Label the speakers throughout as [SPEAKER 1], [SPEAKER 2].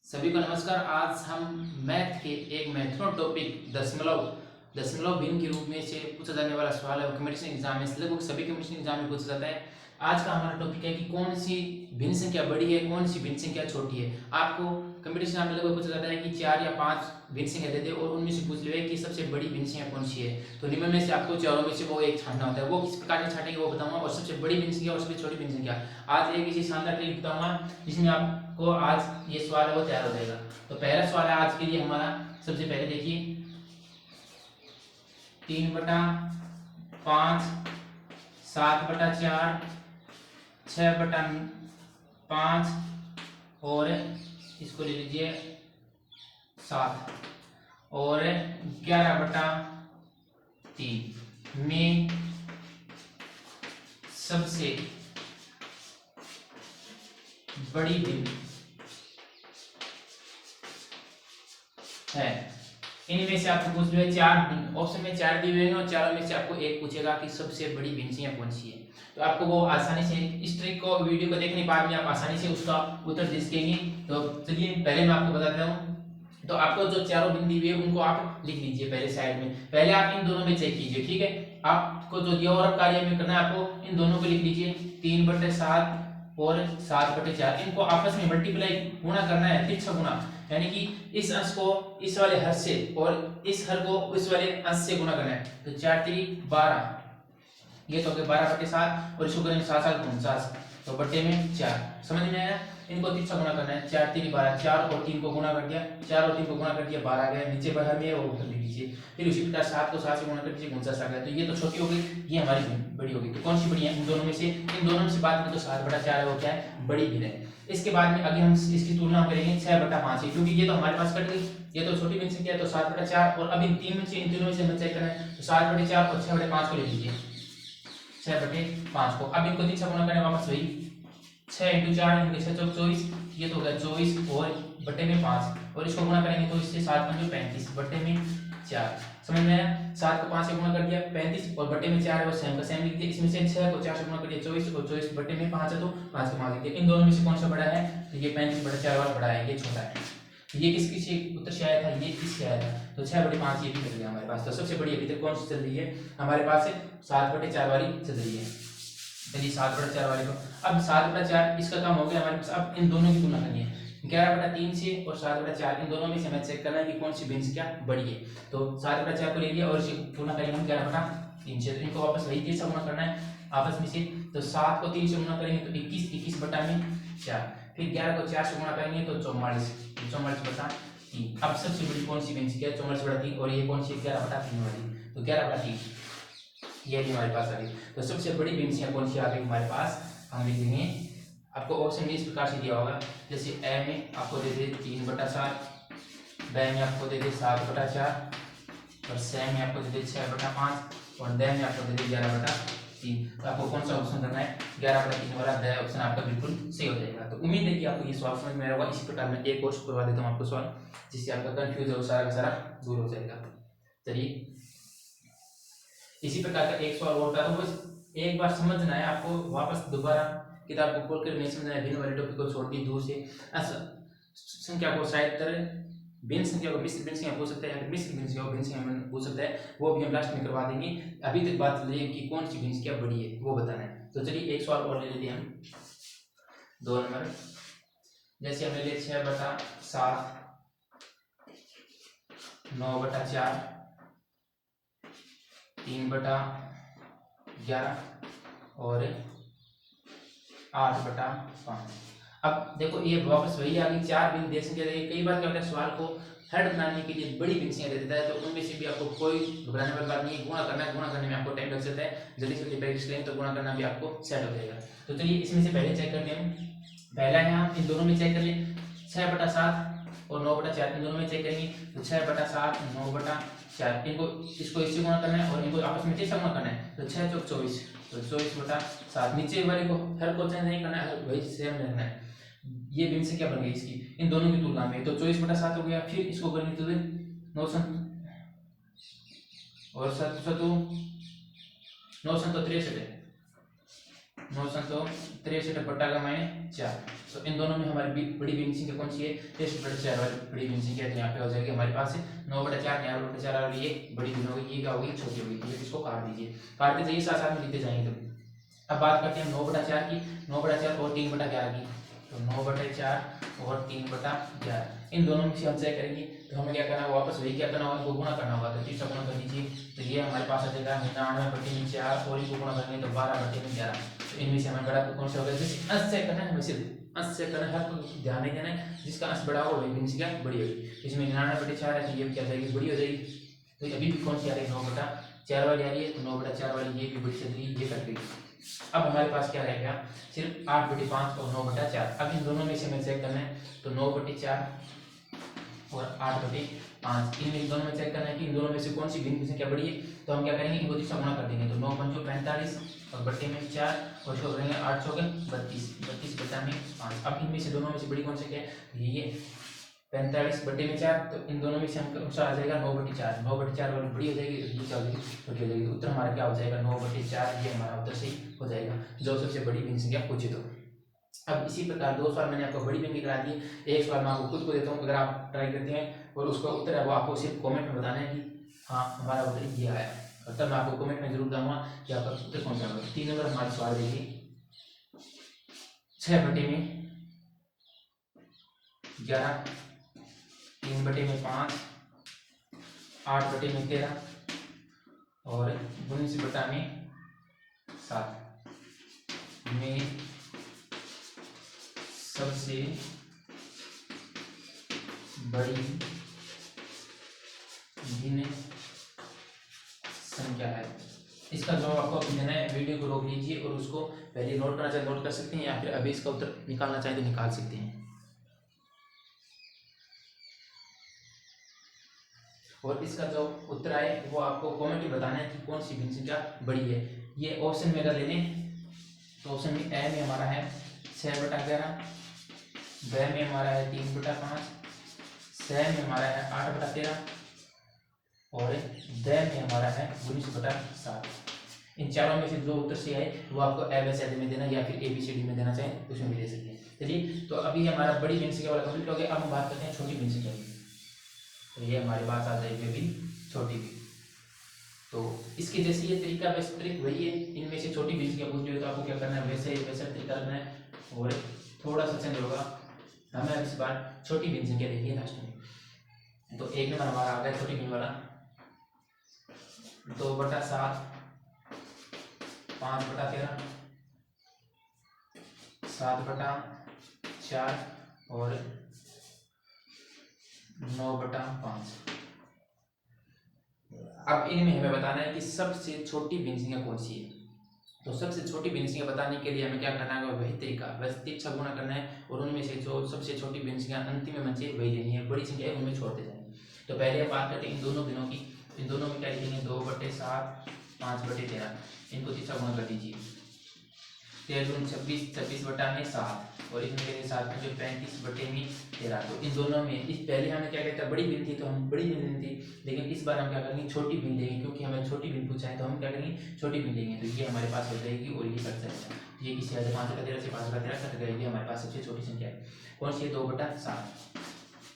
[SPEAKER 1] सभी को नमस्कार। आज हम मैथ के एक महत्वपूर्ण टॉपिक दशमलव भिन्न के रूप में से पूछा जाने वाला सवाल है। कंपटीशन एग्जाम में लगभग सभी कंपटीशन एग्जाम में पूछा जाता है। आज का हमारा टॉपिक है कि कौन सी भिन्न संख्या बड़ी है, कौन सी भिन्न संख्या छोटी है। आपको कंपटीशन में लगभग पूछा जाता है कि 4 या 5 भिन्न संख्या देते हैं और उनमें से पूछ लिया कि सबसे बड़ी भिन्न संख्या कौन सी है। तो निम्न में से आपको चारों में से वो एक छांटना होता है। वो किस प्रकार से छांटेंगे वो बताऊंगा, और सबसे बड़ी भिन्न संख्या और सबसे छोटी भिन्न संख्या आज एक इसी शानदार ट्रिक बताऊंगा जिसमें आपको आज ये सवाल है वो तैयार हो जाएगा। तो पहला सवाल है आज के लिए हमारा। सबसे पहले देखिए 3/5, 7/4, 6/5 और इसको ले लीजिए 7 और 11/3 में सबसे बड़ी भिन्न है। इनमें से आपको पूछ लिया 4 ऑप्शन में 4 दिए हुए हैं और चारों में से आपको एक पूछेगा कि सबसे बड़ी भिन्न संख्या कौन सी है। तो आपको वो आसानी से इस ट्रिक को वीडियो को देखने के बाद में आप आसानी से उसका उत्तर दे सकेंगे। तो चलिए पहले मैं आपको बताता हूँ। तो आपको जो चारों भिन्न दी हुई है उनको आप लिख लीजिए पहले साइड में। पहले आप इन दोनों में चेक कीजिए, ठीक है। आपको जो दिया और कार्य में करना है, आपको इन दोनों को लिख लीजिए 3/7 और 7/4। इनको आपस में मल्टीप्लाई गुणा करना है, तिरछा गुणा, यानी कि इस अंश को इस वाले हर से और इस हर को इस वाले अंश से गुणा करना है। तो 4 3 12, ये तो हो गया 12/7 और इसको करेंगे 7 7 49, तो बट्टे में 4। समझ में आया। इनको तिरछा गुणा करना है। 4 3 12, 4 और 3 को गुणा कर दिया, 4 और 3 को गुणा कर दिया 12 आ गया। नीचे बाहर में वो लिख लीजिए। फिर उसी प्रकार 7 को 7 से गुणा कर दीजिए 49 आ गया। तो ये तो छोटी हो गई, ये हमारी बड़ी हो गई। तो कौन सी बड़ी है इन दोनों में से? इन दोनों में से बात करें तो 7/4 है, वो क्या है? बड़ी भिन्न है। इसके बाद में आगे हम इसकी तुलना करेंगे 6/5 से, क्योंकि ये तो हमारे पास कट गई, ये तो छोटी भिन्न संख्या है। तो 7/4 और अब इन तीन में से इन तीनों में से हमें चेक करना है। तो 7/4 और 6/5 को ले लीजिए, 6/5 को। अब इनको तिरछा गुणा करें वापस वही 6 × 4 × 6 24, ये तो हो गया 24 और बट्टे में 5 और इसको गुणा करेंगे तो इससे 7 5 35 बट्टे में 4। समझ में आया। 7 को 5 से गुणा कर दिया 35 और बट्टे में 4 है वो सेम का सेम लिख दिया। इसमें से 6 को 4 से गुणा कर दिया 24 और 24 बट्टे में 5 है तो 5 को 5 लिख दिया। इन दोनों में से कौन सा बड़ा है? तो ये 35/4 वाला बड़ा है, ये छोटा है। तो ये किसकी से उत्तर से आया था? ये इससे आया था। तो 6/5 ये भी मिल गया हमारे पास। तो सबसे बड़ी अभी तक कौन सी चल रही है हमारे पास? 7/4 वाली चल रही है। चलिए 7/4 वाले को, अब 7/4 इसका काम हो गया हमारे पास। अब इन दोनों की तुलना करनी है 11/3 से और 7/4, इन दोनों में से हमें चेक करना है कि कौन सी भिन्न संख्या बड़ी है। तो 7/4 को ले लिया और इसकी तुलना करेंगे हम 11/3 से। तो इनको वापस वही 3 से गुणा करना है आपस में से। तो 7 को 3 से गुणा करेंगे तो 21 21/4, फिर 11 को 4 से गुणा करेंगे तो 44 44/3। अब सबसे बड़ी कौन सी भिन्न संख्या है? 44/3 और ये कौन सी? 11/3 वाली। तो 11/3 ये भी हमारे पास आ गई। तो सबसे बड़ी भिन्न संख्या कौन सी आ गई हमारे पास? हम लिख देंगे, आपको ऑप्शन में इस प्रकार से दिया होगा, जैसे ए में आपको दे दे 3/7, ब में आपको दे दे 7/4 और स में आपको दे दे 6/5 और द में आपको दे दे 11/3। तो आपको कौन सा ऑप्शन करना है? 11/3 वाला द ऑप्शन आपका बिल्कुल सही हो जाएगा। तो उम्मीद है कि आपको ये सवाल समझ में आया होगा। इसी प्रकार मैं एक और करवा देता हूँ आपको सवाल, जिससे आपका कंफ्यूज है वो सारा का सारा दूर हो जाएगा। चलिए इसी प्रकार का एक सवाल और होता है, तो बस एक बार समझना है आपको। वापस दोबारा किताब को खोल कर नहीं समझना है। भिन्न वाले टॉपिक को छोड़ दी दूर से संख्या को शायद भिन्न संख्या को मिश्र भिन्न संख्या पूछ सकते हैं, मिश्र भिन्न संख्या को भिन्न संख्या पूछ सकता है, वो भी हम लास्ट में करवा देंगे। अभी तक बात चल रही है कि कौन सी भिन्न संख्या बड़ी है वो बताना है। तो चलिए एक सवाल और ले लेते हैं हम 2 नंबर। जैसे हमने ले 6/7, 9/4, 3/11 और 8/5। अब देखो ये वापस वही आ गई 4 भिन्न दे संख्या। कई बार क्या होता है, सवाल को हर्ड बनाने के लिए बड़ी भिन्न संख्या दे देता है, तो उनमें से भी आपको कोई घबराने वाली बात नहीं है। गुणा करना है, गुणा करने में आपको टाइम लग सकता है, जल्दी जल्दी प्रैक्टिस करें तो गुणा करना भी आपको सेट हो जाएगा। तो चलिए इसमें से पहले चेक करते हैं। पहला है हम इन दोनों में चेक कर लें, 6/7 और 9/4 इन दोनों में चेक करेंगे। तो 6/7 9/4 इनको इसको इससे गुणा करना है और इनको आपस में कैसे गुणा करना है? तो 6 × 24, तो 24/7। नीचे वाले को हर को चेंज नहीं करना है, वही सेम रखना है। ये भिन्न संख्या बन गई इसकी इन दोनों की तुलना में। तो 24/7 हो गया। फिर इसको करेंगे तो 9 और 7 9 63 है। 9 संतो 63 बटा का माइनस 4। तो इन दोनों में हमारी बड़ी भिन्न संख्या कौन सी है? 63/4 वाली बड़ी भिन्न संख्या। तो यहाँ पे हो जाएगी हमारे पास 9/4, 9/4 और ये बड़ी भिन्न होगी, ये क्या होगी? छोटी होगी। तो इसको काट दीजिए, काटते जाइए, साथ साथ में लिखते जाएंगे। तो अब बात करते हैं 9/4 की, 9/4 और 3/11 की। तो 9/4 और 3/11 इन दोनों में से हम चेक करेंगे। तो हमें क्या करना है? वापस वही क्या करना होगा? इनको गुणा करना होगा। तो 30 से गुणा कर दीजिए। तो ये हमारे पास आ जाएगा 99/4 और इसको गुणा करेंगे तो 12/11। तो इनमें से हमें बड़ा कौन सा होगा? जैसे अंश चेक करना है, हमें सिर्फ अंश चेक करना है, हर कोई ध्यान नहीं देना है। जिसका अंश बड़ा होगा वही भिन्न संख्या बड़ी होगी। इसमें 99/4 है तो ये क्या जाएगी? बड़ी हो जाएगी। तो अभी भी कौन सी आ रही है? 9/4 वाली आ रही है। तो 9/4 वाली ये भी बड़ी चल रही है, ये कट गई। अब हमारे पास क्या रहेगा? सिर्फ 8/5 और 9/4। अब इन दोनों में से हमें चेक करना है। तो 9/4 और 8/5 इन दोनों में चेक करना है कि इन दोनों में से कौन सी भिन्न संख्या बड़ी है। तो हम क्या करेंगे? इनको तीसरा गुणा कर देंगे। तो 9 पंचो 45 और बट्टे में 4 और इसको करेंगे 8 चौके 32, 32 बटा में 5। अब इनमें से दोनों में से बड़ी कौन सी है? ये 45 बट्टे में 4। तो इन दोनों में से हम आ जाएगा 9/4। 9/4 वाली बड़ी हो जाएगी, ये क्या हो जाएगी? छोटी हो जाएगी। उत्तर हमारा क्या हो जाएगा? 9/4। ये हमारा उत्तर सही हो जाएगा, जो सबसे बड़ी भिन्न संख्या पूछे तो। अब इसी प्रकार 2 सवाल मैंने आपको बड़ी भिन्न करा दी। एक सवाल मैं आपको खुद को देता हूँ, अगर आप ट्राई करते हैं और उसका उत्तर है वो आपको सिर्फ कमेंट में बताना है कि हाँ हमारा उत्तर ये आया। और तब मैं आपको कमेंट में जरूर दूंगा कि आपका उत्तर कौन सा होगा। 3 नंबर हमारे सवाल देखिए। 6/11, 3/5, 8/13 और 19/7 में सबसे बड़ी भिन्न संख्या है। इसका जवाब आपको अभी देना है। वीडियो को रोक लीजिए और उसको पहले नोट करना चाहे नोट कर सकते हैं, या फिर अभी इसका उत्तर निकालना चाहे तो निकाल सकते हैं। और इसका जो उत्तर आए वो आपको कमेंट में बताना है कि कौन सी भिन्न संख्या बड़ी है। ये ऑप्शन में अगर ले लें तो ऑप्शन में ए में हमारा है 6/11, ब में हमारा है 3/5, स में हमारा है 8/13 और द में हमारा है 19/7। इन चारों में से जो उत्तर से आए वो आपको ABCD में देना या फिर ABCD में देना चाहे उसमें भी दे सकते हैं। चलिए, तो अभी हमारा बड़ी भिन्न संख्या वाला कंप्लीट हो गया। अब हम बात करते हैं छोटी भिन्न संख्या की। तो ये हमारे पास आ जाएगी अभी छोटी भी। तो इसके जैसे ये तरीका वैसे ट्रिक वही है। इनमें से छोटी भिन्न संख्या पूछ रही हो तो आपको क्या करना है? वैसे तरीका करना है और थोड़ा सा चेंज होगा। हमें इस बार छोटी भिन्न संख्या देखिए लास्ट में। तो 1 नंबर हमारा आ गया छोटी भिन्न वाला 2/7, 5/13, 7/4 और 9/5। अब इनमें हमें बताना है कि सबसे छोटी भिन्न संख्या कौन सी है। तो सबसे छोटी भिन्न संख्या बताने के लिए हमें क्या करना है? वही तरीका, बस 3 से गुणा करना है और उनमें से जो सबसे छोटी भिन्न संख्या अंतिम में बचे वही लेनी है। बड़ी संख्या उनमें छोड़ते जाएंगे। तो पहले हम बात करते हैं इन दोनों भिन्नों की। इन दोनों में क्या लिखेंगे? 2/7, 5/13। इनको 3 से गुणा कर दीजिए। 13 26, 26/7 और इसमें करेंगे 7 5 35/13। तो इन दोनों में इस पहले हमने क्या कहता है? बड़ी भिन्न थी तो हम बड़ी भिन्न थी, लेकिन इस बार हम क्या करेंगे? छोटी भिन्न लेंगे, क्योंकि हमें छोटी भिन्न पूछा है तो हम क्या करेंगे? छोटी भिन्न लेंगे। तो ये हमारे पास हो जाएगी और ये कट जाएगा। ये किसी 5/13 से 5/13 कट गई। ये हमारे पास सबसे छोटी संख्या है। कौन सी है? 2/7।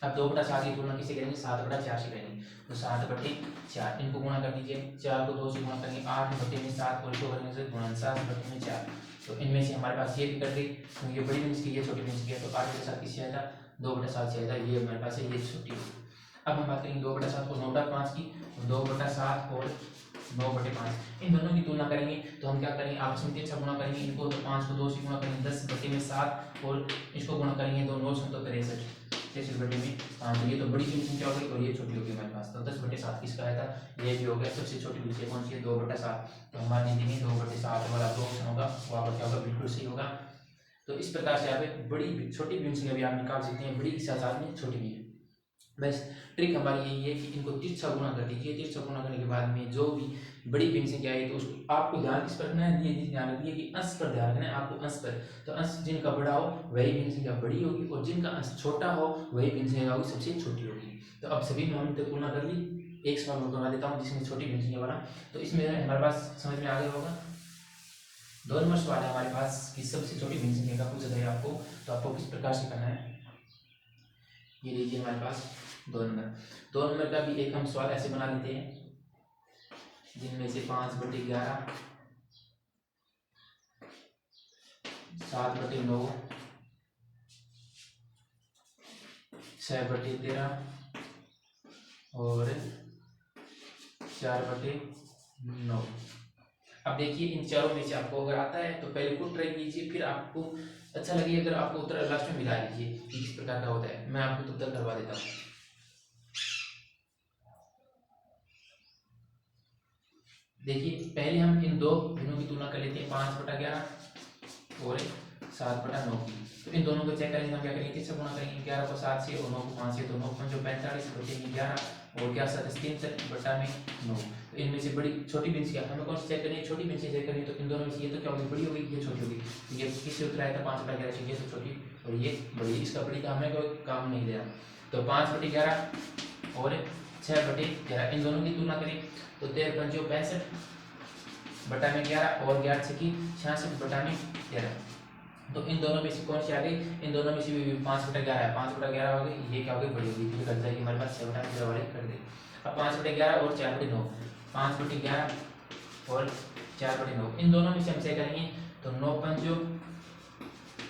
[SPEAKER 1] अब 2/7 की तुलना किससे करेंगे? 7/4 से करेंगे। तो 7/4 इनको गुणा कर दीजिए। 4 को 2 से गुणा करेंगे 8/7 और इसको करेंगे गुणा 7/4। तो इनमें से हमारे पास ये भी कट गई। तो ये बड़ी भिन्न ये छोटी भिन्न है। तो 8/7 किससे आया था? 2/7 से आया था। ये हमारे पास है, ये छोटी। अब हम बात करेंगे 2/7 और 9/5 की। 2/7 और 9/5 इन दोनों की तुलना करेंगे तो हम क्या करेंगे? आपस में 3 से गुणा करेंगे। इनको तो 5 को 2 से गुणा करेंगे 10/7 और इसको गुणा करेंगे तो 9 से 63 63/5। ये तो बड़ी भिन्न संख्या हो गई और ये छोटी हो गई हमारे पास। तो 10/7 किसका आया था? ये भी हो गया। सबसे छोटी भिन्न संख्या कौन सी है? 2/7। तो हमारे देंगे 2/7 वाला जो ऑप्शन होगा वो आपका क्या होगा? बिल्कुल सही होगा। तो इस प्रकार से आप बड़ी छोटी भिन्न संख्या भी आप निकाल सकते हैं, बड़ी के साथ में छोटी भी है। बस ट्रिक हमारी यही है कि इनको 3 से गुणा कर दीजिए। 3 से गुणा करने के बाद में जो भी बड़ी भिन्न संख्या आई तो उसको आपको ध्यान किस पर रखना है? ये ध्यान रखिए कि अंश पर ध्यान रखना है आपको, अंश पर। तो अंश जिनका बड़ा हो वही भिन्न संख्या बड़ी होगी और जिनका अंश छोटा हो वही भिन्न संख्या होगी सबसे छोटी होगी। तो अब सभी में हमने तुलना कर ली। एक सवाल मैं करवा देता हूँ जिसमें छोटी भिन्न संख्या वाला। तो इसमें हमारे पास समझ में आ गया होगा। 2 नंबर सवाल है हमारे पास कि सबसे छोटी भिन्न संख्या का पूछा जाए आपको, तो आपको किस प्रकार से करना है। ये लीजिए हमारे पास 2 नंबर का भी एक हम सवाल ऐसे बना लेते हैं, जिनमें से 5/11, 7/9, 6/13 और 4/9। अब देखिए इन चारों में से आपको अगर आता है तो पहले खुद ट्राई कीजिए, फिर आपको अच्छा लगे अगर आपको उत्तर लास्ट में मिला लीजिए कि किस प्रकार का होता है। मैं आपको उत्तर करवा देता हूँ। देखिए पहले हम इन दो भिन्नों की तुलना कर लेते हैं, 5/11 और 7/9 की। तो इन दोनों को चेक करेंगे, हम क्या करेंगे, किससे गुणा करेंगे, 11 को 7 से और 9 को 5 से, तो 9 5 45/11 और क्या 3/9। तो इनमें से बड़ी छोटी भिन्न संख्या हमें कौन सी चेक करनी है, छोटी भिन्न संख्या चेक करनी है। तो इन दोनों में से ये तो क्या होगी, बड़ी होगी, ये छोटी होगी। तो ये किससे उत्तर आया था, 5/11 से, ये तो छोटी और ये बड़ी, इसका बड़ी का हमें कोई काम नहीं दे रहा। तो 5/11 और 6/11 इन दोनों की तुलना करें तो 13×5 बटा में 11 और 11 छकी 66 बटा में 13। तो इन दोनों में से कौन सी आ गई, इन दोनों में से भी 5/11 है, 5/11 हो गई, ये क्या हो गई, बड़ी होगी, ये कट जाएगी हमारे पास 6/13 वाले कर दे। अब 5/11 और 4/9, 5/11 और 4/9 इन दोनों में से हम चेक करेंगे तो 9 5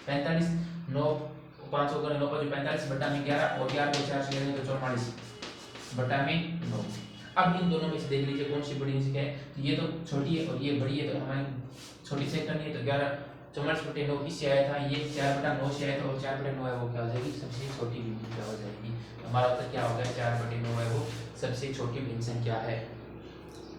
[SPEAKER 1] 45, 9 5 हो गए, 9 5 45 बटा में 11 और 11 को 4 से लेंगे तो 44 बटा में 9। अब इन दोनों में से देख लीजिए कौन सी बड़ी संख्या है। तो ये तो छोटी है और ये बड़ी है, तो हमें छोटी से करनी है। तो 44/9 किससे आया था, ये 4/9 से आया था और 4/9 है वो क्या हो जाएगी, सबसे छोटी भिन्न संख्या हो जाएगी। हमारा उत्तर क्या हो गया, 4/9 है वो सबसे छोटी भिन्न संख्या है।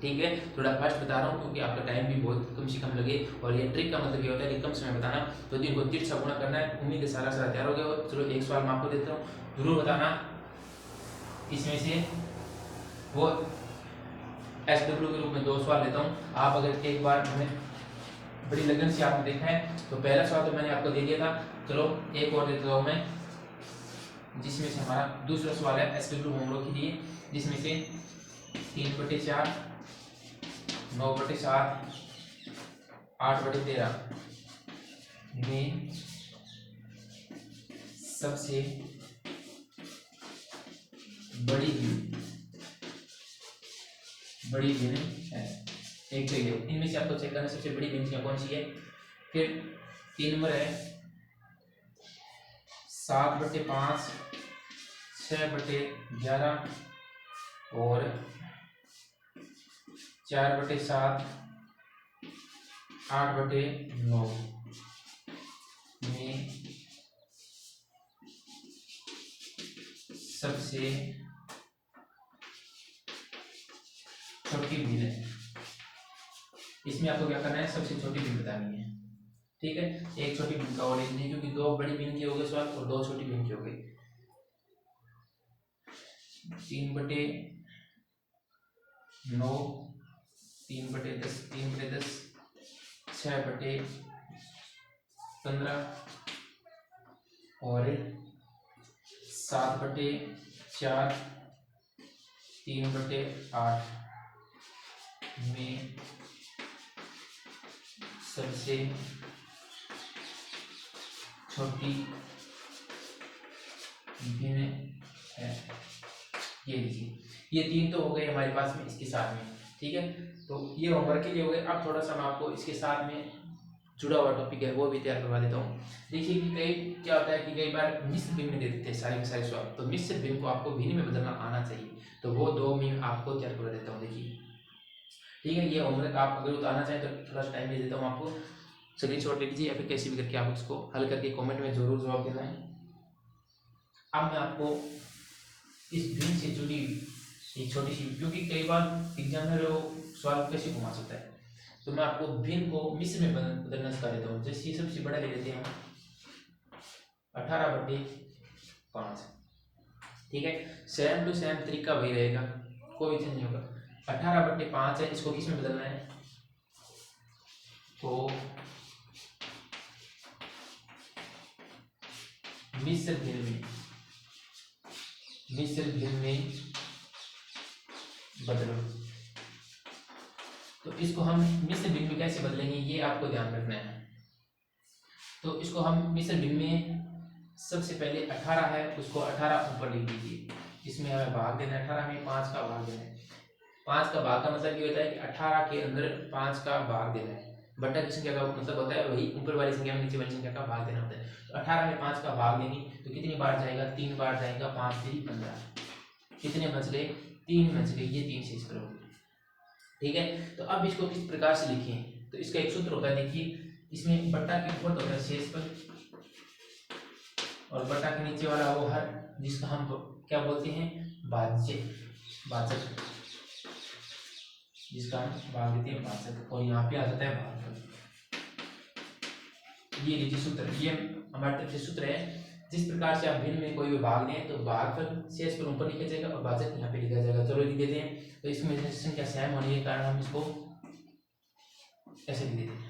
[SPEAKER 1] ठीक है, थोड़ा फास्ट बता रहा हूँ क्योंकि आपका टाइम भी बहुत कम से कम लगे, और ये ट्रिक का मतलब ये होता है कि कम समय बताना। तो इनको 3 से गुणा करना है। उम्मीद है सारा तैयार हो गया। चलो एक सवाल मैं आपको देता हूँ, जरूर बताना इसमें से वो SW के रूप में 2 सवाल लेता हूँ। आप अगर एक बार हमें बड़ी लगन से आपने देखा है तो पहला सवाल तो मैंने आपको दे दिया था। चलो एक और देता हूँ मैं, जिसमें से हमारा दूसरा सवाल है SW होमवर्क के लिए, जिसमें से 3/4, 9/7, 8/13 में सबसे बड़ी भिन्न है। एक तो ये, इनमें से आपको चेक करना सबसे बड़ी भिन्न संख्या कौन सी है। फिर 3 नंबर है 7/5, 6/11 और 4/7, 8/9 में सबसे छोटी भिन्न है। इसमें आपको क्या करना है, सबसे छोटी भिन्न बतानी है। ठीक है, एक छोटी भिन्न का और लिखनी है, क्योंकि 2 बड़ी भिन्न की हो गई सवाल और 2 छोटी भिन्न की हो गई। 3/9, 3/10, 3/10, 6/15 और 7/4, 3/8 में सबसे छोटी भिन्न है। ये लीजिए, ये 3 तो हो गए हमारे पास में इसके साथ में। ठीक है, तो ये होमवर्क के लिए हो गए। अब थोड़ा सा मैं आपको इसके साथ में जुड़ा हुआ टॉपिक है वो भी तैयार करवा देता हूँ। देखिए कि कई क्या होता है कि कई बार मिश्र भिन्न दे देते हैं सारे के सारे सवाल, तो मिश्र भिन्न को आपको भिन्न में बदलना आना चाहिए। तो वो 2 में आपको तैयार करवा देता हूँ। देखिए ठीक है, ये होमवर्क आप अगर उतारना चाहें तो थोड़ा सा टाइम दे देता हूँ आपको। स्क्रीनशॉट ले लीजिए या फिर कैसे भी करके आप इसको हल करके कमेंट में जरूर जवाब देना है। अब मैं आपको इस भिन्न से जुड़ी एक छोटी सी, क्योंकि कई बार एग्जाम में सवाल कैसे घुमा सकता है, तो मैं आपको भिन्न को मिश्र में बदलना सिखा देता हूँ। जैसे सबसे बड़ा ले लेते हैं 18/5। ठीक है, सेम टू सेम तरीका वही रहेगा, कोई चेंज नहीं होगा। 18/5 है, इसको किस में बदलना है, तो मिश्र भिन्न में बदलो। तो इसको हम मिश्र भिन्न में कैसे बदलेंगे ये आपको ध्यान रखना है। तो इसको हम मिश्र भिन्न में सबसे पहले 18 है उसको 18 ऊपर लिख दीजिए, इसमें हमें भाग देना है 18 में 5 का भाग देना है। 5 का भाग का मतलब ये होता है कि 18 के अंदर 5 का भाग देना है। बटा की संख्या का मतलब होता है वही ऊपर वाली संख्या में नीचे वाली संख्या का भाग देना होता है। तो 18 में 5 का भाग देंगे तो कितनी बार जाएगा, 3 बार जाएगा, 5 3 15। कितने बच गए, 3 बच गए, ये 3 से इस करोगे। ठीक है, तो अब इसको किस प्रकार से लिखें, तो इसका एक सूत्र होता है, देखिए इसमें बट्टा के ऊपर होता है शेषफल और बट्टा के नीचे वाला वो हर, जिसका हम क्या बोलते हैं, भाज्य, भाजक, जिसका हम भाग देते हैं भाजक, और यहाँ पे आ जाता है भागफल। ये लीजिए सूत्र, ये हमारे तरफ से सूत्र है। जिस प्रकार से आप भिन्न में कोई भी भाग दें तो भागफल शेषफल ऊपर लिखा जाएगा और भाजक यहाँ पे लिखा जाएगा। चलो लिख देते हैं। तो इसमें संख्या सेम होने के कारण हम इसको ऐसे लिख देते हैं।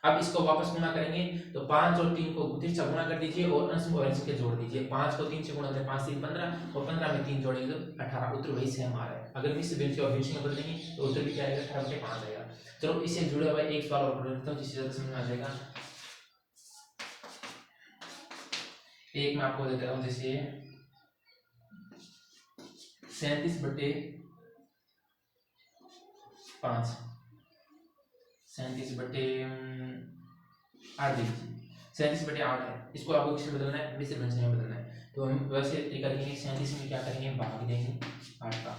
[SPEAKER 1] अब इसको वापस गुणा करेंगे तो 5 और 3 को 3 से गुणा कर दीजिए और अंश में वाली संख्या जोड़ दीजिए। 5 को 3 से गुणा करें 5 3 15 और 15 में 3 जोड़ेंगे तो 18। उत्तर वही सेम आ रहा है। अगर मिश्र भिन्न से और भिन्न में बदलेंगे तो उत्तर भी क्या आएगा, 18/5 आएगा। चलो इससे जुड़े हुआ एक सवाल और कर देता हूँ जिससे समझ में आ जाएगा। एक मैं आपको देता हूँ, जैसे 37/5 37/8 देखिए, 37/8 है, इसको आपको किसमें बदलना है, मिश्र भिन्न में बदलना है। तो हम वैसे तरीका करेंगे, 37 में क्या करेंगे, भाग देंगे 8 का,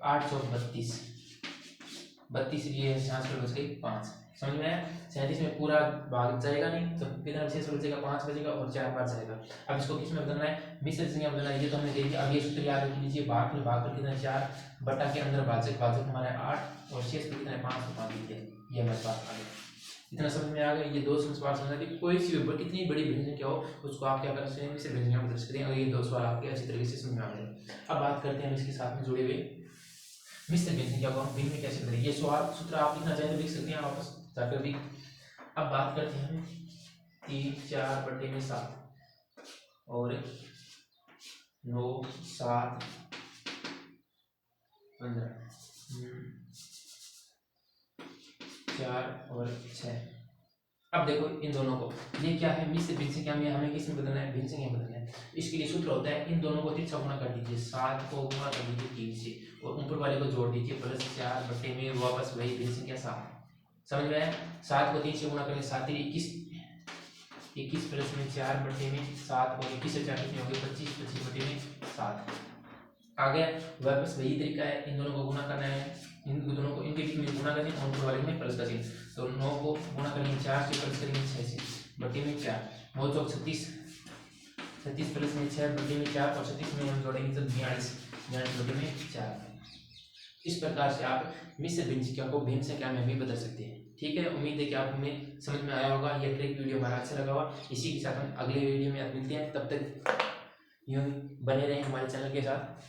[SPEAKER 1] 8 चौक 32, 32 लिए 5 पर बच गई 5। समझ में आया। 37 में पूरा भाग जाएगा नहीं तो कितना विशेष बचेगा, 5 बचेगा और 4 बार जाएगा। अब इसको किसमें बदलना है, मिश्र संख्या बदलना है। ये तो हमने देख लिया। अब ये सूत्र याद रख लीजिए, भाग कितना 4 बटा के अंदर भाजक हमारा 8 और शेष कितना है 5 तो 5 लिखिए। ये हमारे पास आ गया। इतना समझ में आ गया। ये दो सवाल समझ आ गए। कोई सी भी कितनी बड़ी भिन्न संख्या हो उसको आप क्या कर सकते हैं, मिश्र भिन्न में बदल सकते हैं। अगर ये दो सवाल आपके अच्छी तरीके से समझ में आ गए। अब बात करते हैं इसके साथ में जुड़े हुए मिश्र भिन्न संख्या को हम भिन्न में कैसे बदलें। ये सवाल सूत्र आप लिखना चाहें तो लिख सकते हैं वापस जाकर भी। अब बात करते हैं 3 4/7 और 9 7 15 4 और 6। अब देखो इन दोनों को, ये क्या है, मिश्र भिन्न संख्या में हमें किस में बदलना है, भिन्न संख्या में बदलना है। इसके लिए सूत्र होता है, इन दोनों को 3 से गुणा कर दीजिए, 7 को गुणा कर दीजिए 3 से और ऊपर वाले को जोड़ दीजिए +4 बटे में वापस वही भिन्न संख्या 7। समझ में आया। 7 को 3 से गुणा करेंगे 7 21, 21 + में 4 बटे में 7 और 21 से 4 कितने हो गए 25, 25 बटे में 7 आ गया। वापस वही तरीका है, इन दोनों को गुणा करना है, इन दोनों को इनके बीच में गुणा करें और ऊपर वाले में प्लस करें। तो 9 को गुणा करेंगे 4 से प्लस करेंगे 6 से बटे में 4, 9 चौक 36, 36 + में 6 बटे में 4 और 36 में हम जोड़ेंगे तो 42, 42 बटे में 4। इस प्रकार से आप मिश्र भिन्न संख्या को भिन्न संख्या में भी बदल सकते हैं। ठीक है, उम्मीद है कि आप हमें समझ में आया होगा। यह ट्रिक वीडियो हमारा अच्छा लगा होगा। इसी के साथ हम अगले वीडियो में मिलते हैं। तब तक यूं बने रहें हमारे चैनल के साथ।